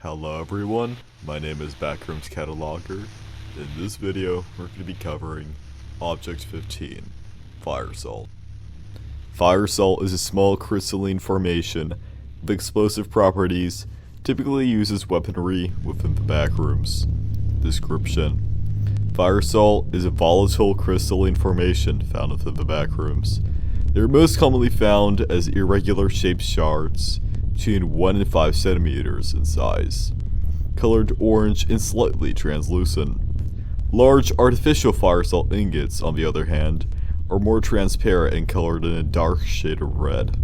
Hello everyone, my name is Backrooms Cataloger. In this video, we're going to be covering Object 15, Fire Salt. Fire salt is a small crystalline formation with explosive properties, typically used as weaponry within the Backrooms. Description: Fire salt is a volatile crystalline formation found within the Backrooms. They are most commonly found as irregular shaped shards between 1 and 5 centimeters in size, colored orange and slightly translucent. Large artificial fire salt ingots, on the other hand, are more transparent and colored in a dark shade of red.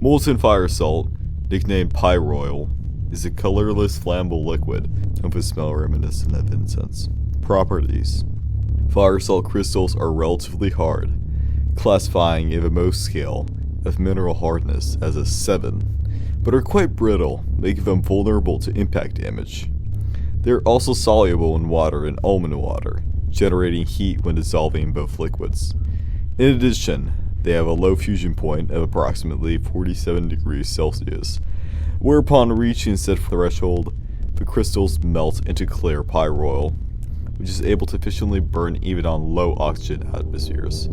Molten fire salt, nicknamed pyroil, is a colorless flammable liquid with a smell reminiscent of incense. Properties: Fire salt crystals are relatively hard, classifying in the Mohs scale of mineral hardness as a 7, but are quite brittle, making them vulnerable to impact damage. They are also soluble in water and almond water, generating heat when dissolving in both liquids. In addition, they have a low fusion point of approximately 47 degrees Celsius, whereupon reaching said threshold, the crystals melt into clear pyroil, which is able to efficiently burn even on low oxygen atmospheres.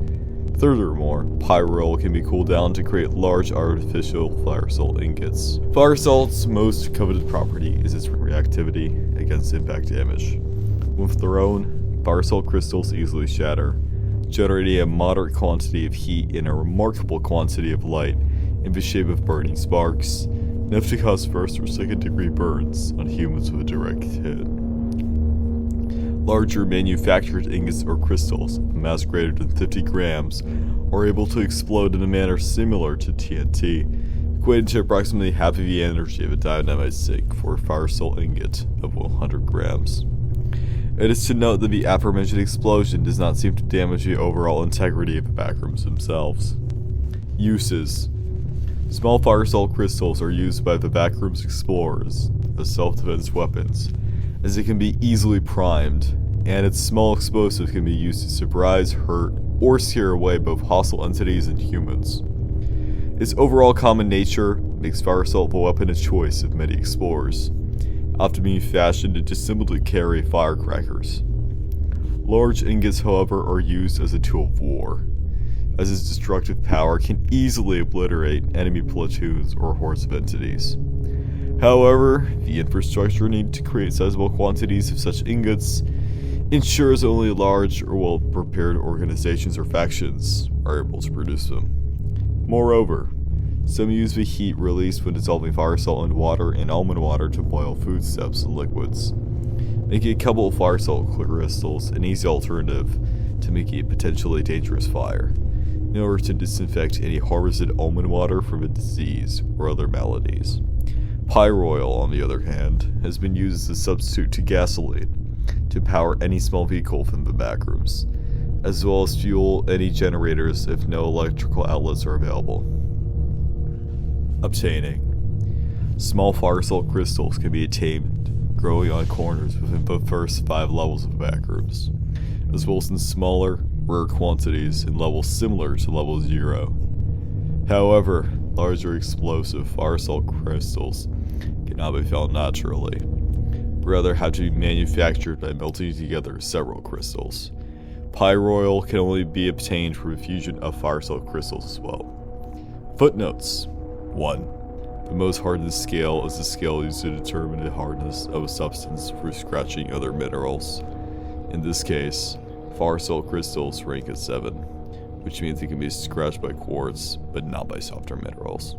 Furthermore, pyroil can be cooled down to create large artificial fire salt ingots. Fire salt's most coveted property is its reactivity against impact damage. When thrown, fire salt crystals easily shatter, generating a moderate quantity of heat and a remarkable quantity of light in the shape of burning sparks, enough to cause first or second degree burns on humans with a direct hit. Larger manufactured ingots or crystals, of mass greater than 50 grams, are able to explode in a manner similar to TNT, equating to approximately half of the energy of a dynamite stick for a fire salt ingot of 100 grams. It is to note that the aforementioned explosion does not seem to damage the overall integrity of the Backrooms themselves. Uses: Small fire salt crystals are used by the Backrooms explorers as self-defense weapons, as it can be easily primed, and its small explosive can be used to surprise, hurt, or scare away both hostile entities and humans. Its overall common nature makes fire salt the weapon of choice of many explorers, often being fashioned into simply carry firecrackers. Large ingots, however, are used as a tool of war, as its destructive power can easily obliterate enemy platoons or hordes of entities. However, the infrastructure needed to create sizable quantities of such ingots ensures only large or well-prepared organizations or factions are able to produce them. Moreover, some use the heat released when dissolving fire salt in water and almond water to boil foodstuffs and liquids, making a couple of fire salt crystals an easy alternative to making a potentially dangerous fire, in order to disinfect any harvested almond water from a disease or other maladies. Pyroil, on the other hand, has been used as a substitute to gasoline to power any small vehicle from the Backrooms, as well as fuel any generators if no electrical outlets are available. Obtaining: Small fire salt crystals can be obtained growing on corners within the first 5 levels of the Backrooms, as well as in smaller, rare quantities in levels similar to level 0. However, larger explosive fire salt crystals cannot be found naturally, but rather have to be manufactured by melting together several crystals. Pyroil can only be obtained from a fusion of fire salt crystals as well. Footnotes: 1. The Mohs hardness scale is the scale used to determine the hardness of a substance for scratching other minerals. In this case, fire salt crystals rank at 7, which means they can be scratched by quartz, but not by softer minerals.